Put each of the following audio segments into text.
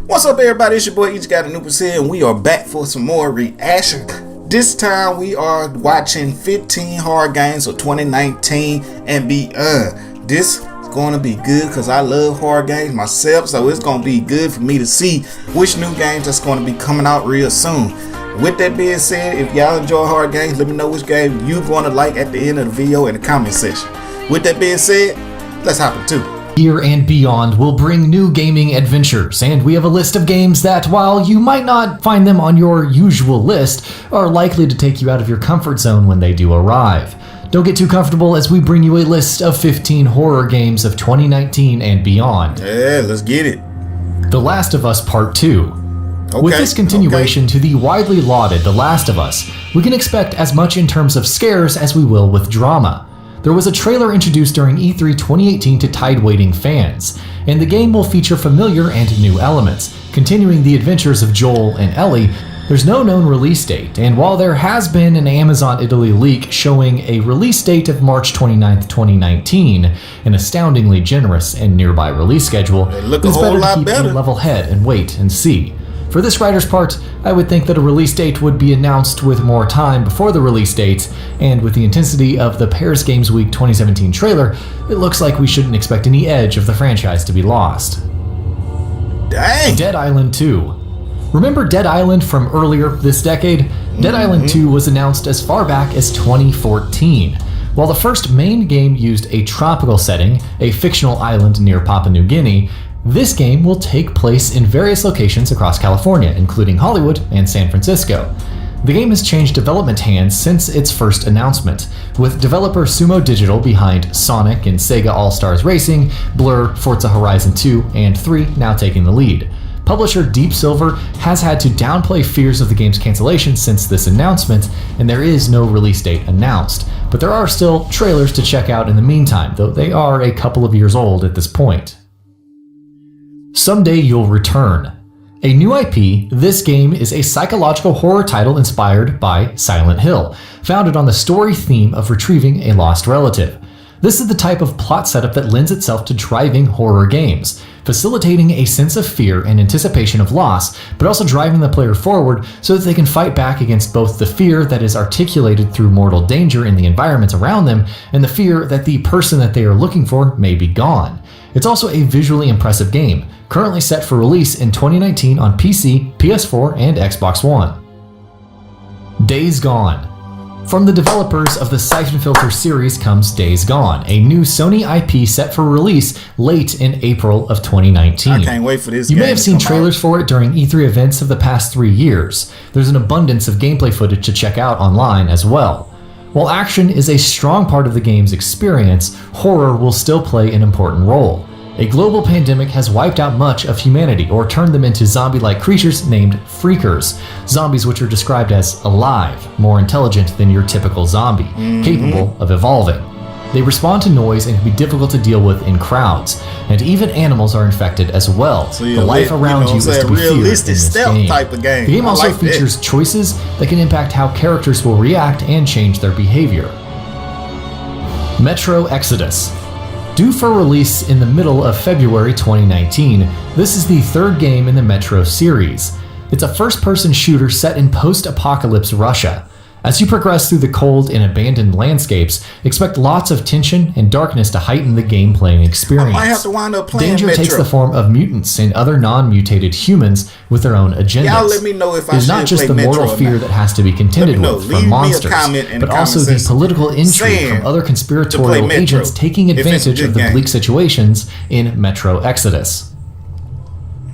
What's up, everybody? It's your boy EgyptGodAnubis here, and we are back for some more reaction. This time we are watching 15 horror games of 2019 and beyond. This is going to be good because I love horror games myself, so it's going to be good for me to see which new games that's going to be coming out real soon. With that being said, if y'all enjoy horror games, let me know which game you're going to like at the end of the video in the comment section. With that being said, let's hop into it. Here and Beyond will bring new gaming adventures, and we have a list of games that, while you might not find them on your usual list, are likely to take you out of your comfort zone when they do arrive. Don't get too comfortable as we bring you a list of 15 horror games of 2019 and beyond. Yeah, let's get it. The Last of Us Part 2. Okay, with this continuation to the widely lauded The Last of Us, we can expect as much in terms of scares as we will with drama. There was a trailer introduced during E3 2018 to tide-waiting fans, and the game will feature familiar and new elements. Continuing the adventures of Joel and Ellie, there's no known release date, and while there has been an Amazon Italy leak showing a release date of March 29, 2019, an astoundingly generous and nearby release schedule, it's better to keep a level head and wait and see. For this writer's part, I would think that a release date would be announced with more time before the release date, and with the intensity of the Paris Games Week 2017 trailer, it looks like we shouldn't expect any edge of the franchise to be lost. Dang! Dead Island 2. Remember Dead Island from earlier this decade? Dead Island 2 was announced as far back as 2014. While the first main game used a tropical setting, a fictional island near Papua New Guinea, this game will take place in various locations across California, including Hollywood and San Francisco. The game has changed development hands since its first announcement, with developer Sumo Digital behind Sonic and Sega All-Stars Racing, Blur, Forza Horizon 2, and 3 now taking the lead. Publisher Deep Silver has had to downplay fears of the game's cancellation since this announcement, and there is no release date announced. But there are still trailers to check out in the meantime, though they are a couple of years old at this point. Someday You'll Return. A new IP, this game is a psychological horror title inspired by Silent Hill, founded on the story theme of retrieving a lost relative. This is the type of plot setup that lends itself to driving horror games, facilitating a sense of fear and anticipation of loss, but also driving the player forward so that they can fight back against both the fear that is articulated through mortal danger in the environments around them and the fear that the person that they are looking for may be gone. It's also a visually impressive game, currently set for release in 2019 on PC, PS4, and Xbox One. Days Gone. From the developers of the Siphon Filter series comes Days Gone, a new Sony IP set for release late in April of 2019. I can't wait for this game. You may have seen trailers for it during E3 events of the past 3 years. There's an abundance of gameplay footage to check out online as well. While action is a strong part of the game's experience, horror will still play an important role. A global pandemic has wiped out much of humanity or turned them into zombie-like creatures named freakers, zombies which are described as alive, more intelligent than your typical zombie, capable of evolving. They respond to noise and can be difficult to deal with in crowds, and even animals are infected as well. So the life around you is to be feared in this game. Type of game. The game also features choices that can impact how characters will react and change their behavior. Metro Exodus. Due for release in the middle of February 2019, this is the third game in the Metro series. It's a first-person shooter set in post-apocalypse Russia. As you progress through the cold and abandoned landscapes, expect lots of tension and darkness to heighten the game-playing experience. I might have to wind up playing Danger Metro. takes the form of mutants and other non-mutated humans with their own agendas. Y'all let me know if I It's not just the mortal fear that has to be contended with from monsters, but also the political intrigue from other conspiratorial agents taking advantage of the bleak situations in Metro Exodus.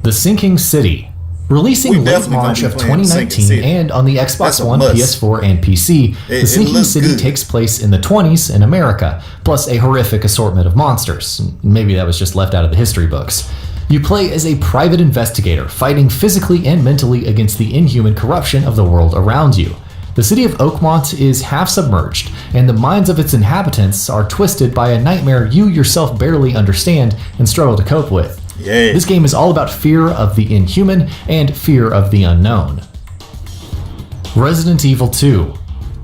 The Sinking City. Releasing late March of 2019 and on the Xbox One, PS4, and PC, The Sinking City takes place in the 20s in America, plus a horrific assortment of monsters. Maybe that was just left out of the history books. You play as a private investigator, fighting physically and mentally against the inhuman corruption of the world around you. The city of Oakmont is half submerged, and the minds of its inhabitants are twisted by a nightmare you yourself barely understand and struggle to cope with. Yeah. This game is all about fear of the inhuman and fear of the unknown. Resident Evil 2.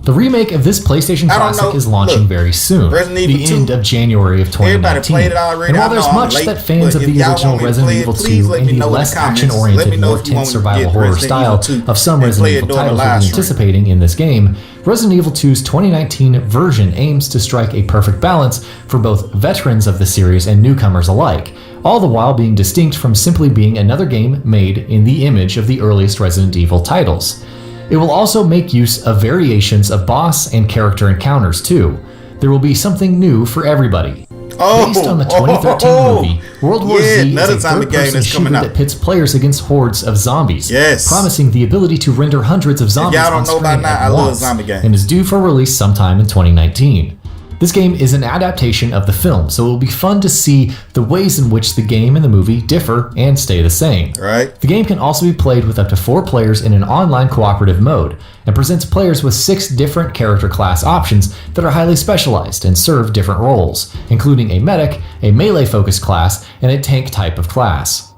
The remake of this PlayStation classic is launching very soon, the end of January of 2019. And while there's much that fans of the original Resident Evil 2 and the less action-oriented, more tense survival horror style of some Resident Evil titles will be anticipating in this game, Resident Evil 2's 2019 version aims to strike a perfect balance for both veterans of the series and newcomers alike, all the while being distinct from simply being another game made in the image of the earliest Resident Evil titles. It will also make use of variations of boss and character encounters too. There will be something new for everybody. Based on the 2013 movie, World War Z is a third-person shooter that pits players against hordes of zombies, promising the ability to render hundreds of zombies on screen at once, and is due for release sometime in 2019. This game is an adaptation of the film, so it will be fun to see the ways in which the game and the movie differ and stay the same. The game can also be played with up to 4 players in an online cooperative mode, and presents players with 6 different character class options that are highly specialized and serve different roles, including a medic, a melee-focused class, and a tank type of class.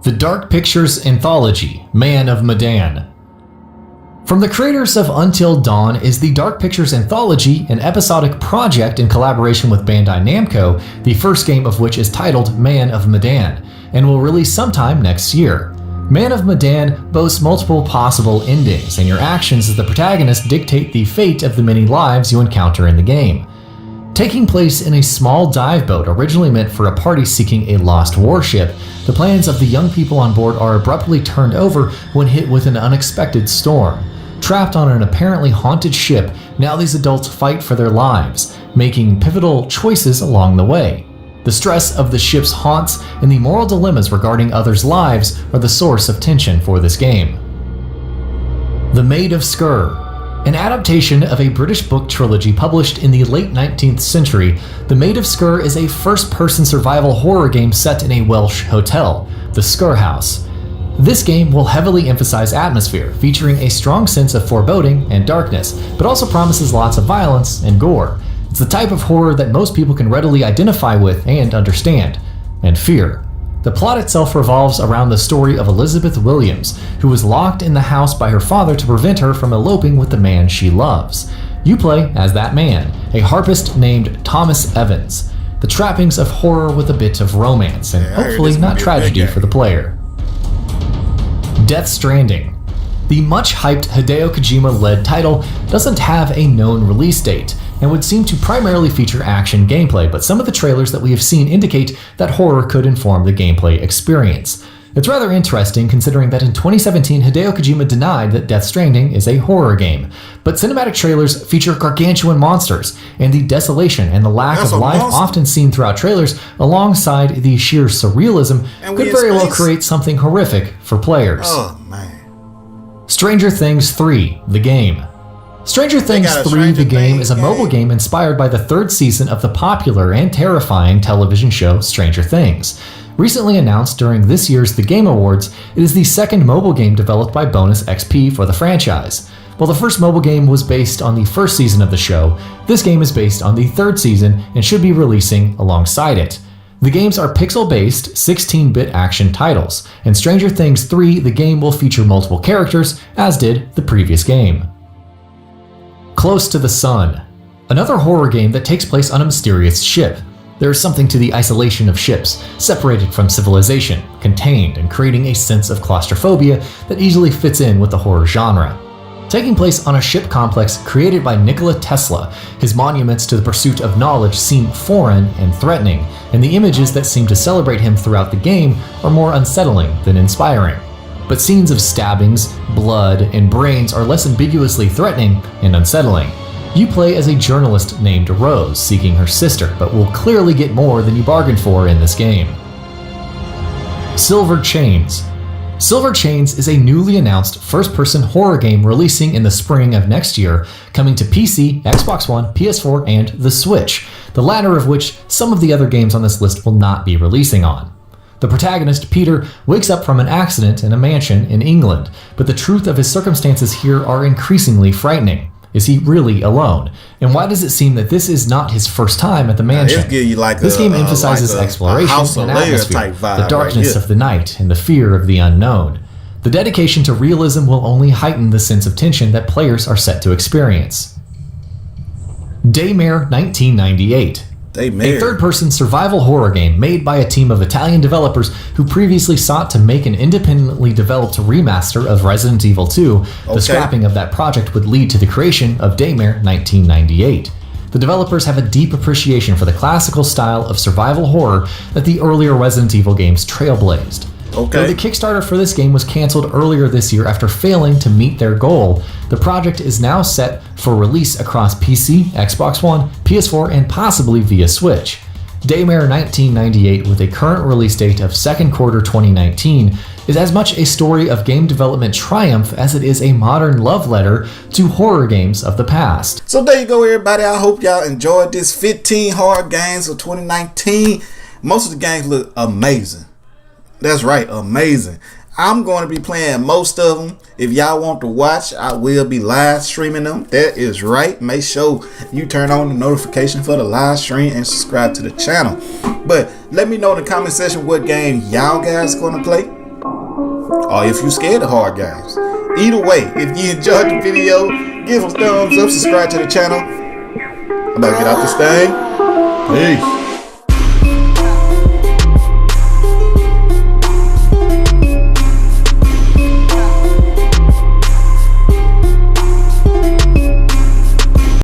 The Dark Pictures Anthology, Man of Medan. From the creators of Until Dawn is the Dark Pictures Anthology, an episodic project in collaboration with Bandai Namco, the first game of which is titled Man of Medan, and will release sometime next year. Man of Medan boasts multiple possible endings, and your actions as the protagonist dictate the fate of the many lives you encounter in the game. Taking place in a small dive boat originally meant for a party seeking a lost warship, the plans of the young people on board are abruptly turned over when hit with an unexpected storm. Trapped on an apparently haunted ship, now these adults fight for their lives, making pivotal choices along the way. The stress of the ship's haunts and the moral dilemmas regarding others' lives are the source of tension for this game. The Maid of Sker. An adaptation of a British book trilogy published in the late 19th century, The Maid of Sker is a first-person survival horror game set in a Welsh hotel, the Sker House. This game will heavily emphasize atmosphere, featuring a strong sense of foreboding and darkness, but also promises lots of violence and gore. It's the type of horror that most people can readily identify with and understand, and fear. The plot itself revolves around the story of Elizabeth Williams, who was locked in the house by her father to prevent her from eloping with the man she loves. You play as that man, a harpist named Thomas Evans. The trappings of horror with a bit of romance, and hopefully not tragedy for the player. Death Stranding. The much-hyped Hideo Kojima-led title doesn't have a known release date, and would seem to primarily feature action gameplay, but some of the trailers that we have seen indicate that horror could inform the gameplay experience. It's rather interesting considering that in 2017 Hideo Kojima denied that Death Stranding is a horror game, but cinematic trailers feature gargantuan monsters, and the desolation and the lack of life often seen throughout trailers alongside the sheer surrealism could very well create something horrific for players. Oh man. Stranger Things 3, the game. Stranger Things 3 The Game is a mobile game inspired by the 3rd season of the popular and terrifying television show Stranger Things. Recently announced during this year's The Game Awards, it is the 2nd mobile game developed by Bonus XP for the franchise. While the first mobile game was based on the 1st season of the show, this game is based on the 3rd season and should be releasing alongside it. The games are pixel-based, 16-bit action titles, and Stranger Things 3 The Game will feature multiple characters, as did the previous game. Close to the Sun. Another horror game that takes place on a mysterious ship. There is something to the isolation of ships, separated from civilization, contained, and creating a sense of claustrophobia that easily fits in with the horror genre. Taking place on a ship complex created by Nikola Tesla, his monuments to the pursuit of knowledge seem foreign and threatening, and the images that seem to celebrate him throughout the game are more unsettling than inspiring. But scenes of stabbings, blood, and brains are less ambiguously threatening and unsettling. You play as a journalist named Rose seeking her sister, but will clearly get more than you bargained for in this game. Silver Chains. Silver Chains is a newly announced first-person horror game releasing in the spring of next year, coming to PC, Xbox One, PS4, and the Switch, the latter of which some of the other games on this list will not be releasing on. The protagonist, Peter, wakes up from an accident in a mansion in England, but the truth of his circumstances here are increasingly frightening. Is he really alone? And why does it seem that this is not his first time at the mansion? This game emphasizes exploration and atmosphere, the darkness of the night and the fear of the unknown. The dedication to realism will only heighten the sense of tension that players are set to experience. Daymare 1998. A third-person survival horror game made by a team of Italian developers who previously sought to make an independently developed remaster of Resident Evil 2. The scrapping of that project would lead to the creation of Daymare 1998. The developers have a deep appreciation for the classical style of survival horror that the earlier Resident Evil games trailblazed. Though the Kickstarter for this game was canceled earlier this year after failing to meet their goal, the project is now set for release across PC, Xbox One, PS4, and possibly via Switch. Daymare 1998, with a current release date of second quarter 2019, is as much a story of game development triumph as it is a modern love letter to horror games of the past. So there you go, everybody. I hope y'all enjoyed this 15 horror games of 2019. Most of the games look amazing. That's right, amazing. I'm going to be playing most of them. If y'all want to watch, I will be live streaming them. That is right. Make sure you turn on the notification for the live stream and subscribe to the channel. But let me know in the comment section what game y'all guys going to play, or if you scared of hard games. Either way, if you enjoyed the video, give us thumbs up, subscribe to the channel. I'm about to get out this thing. Peace.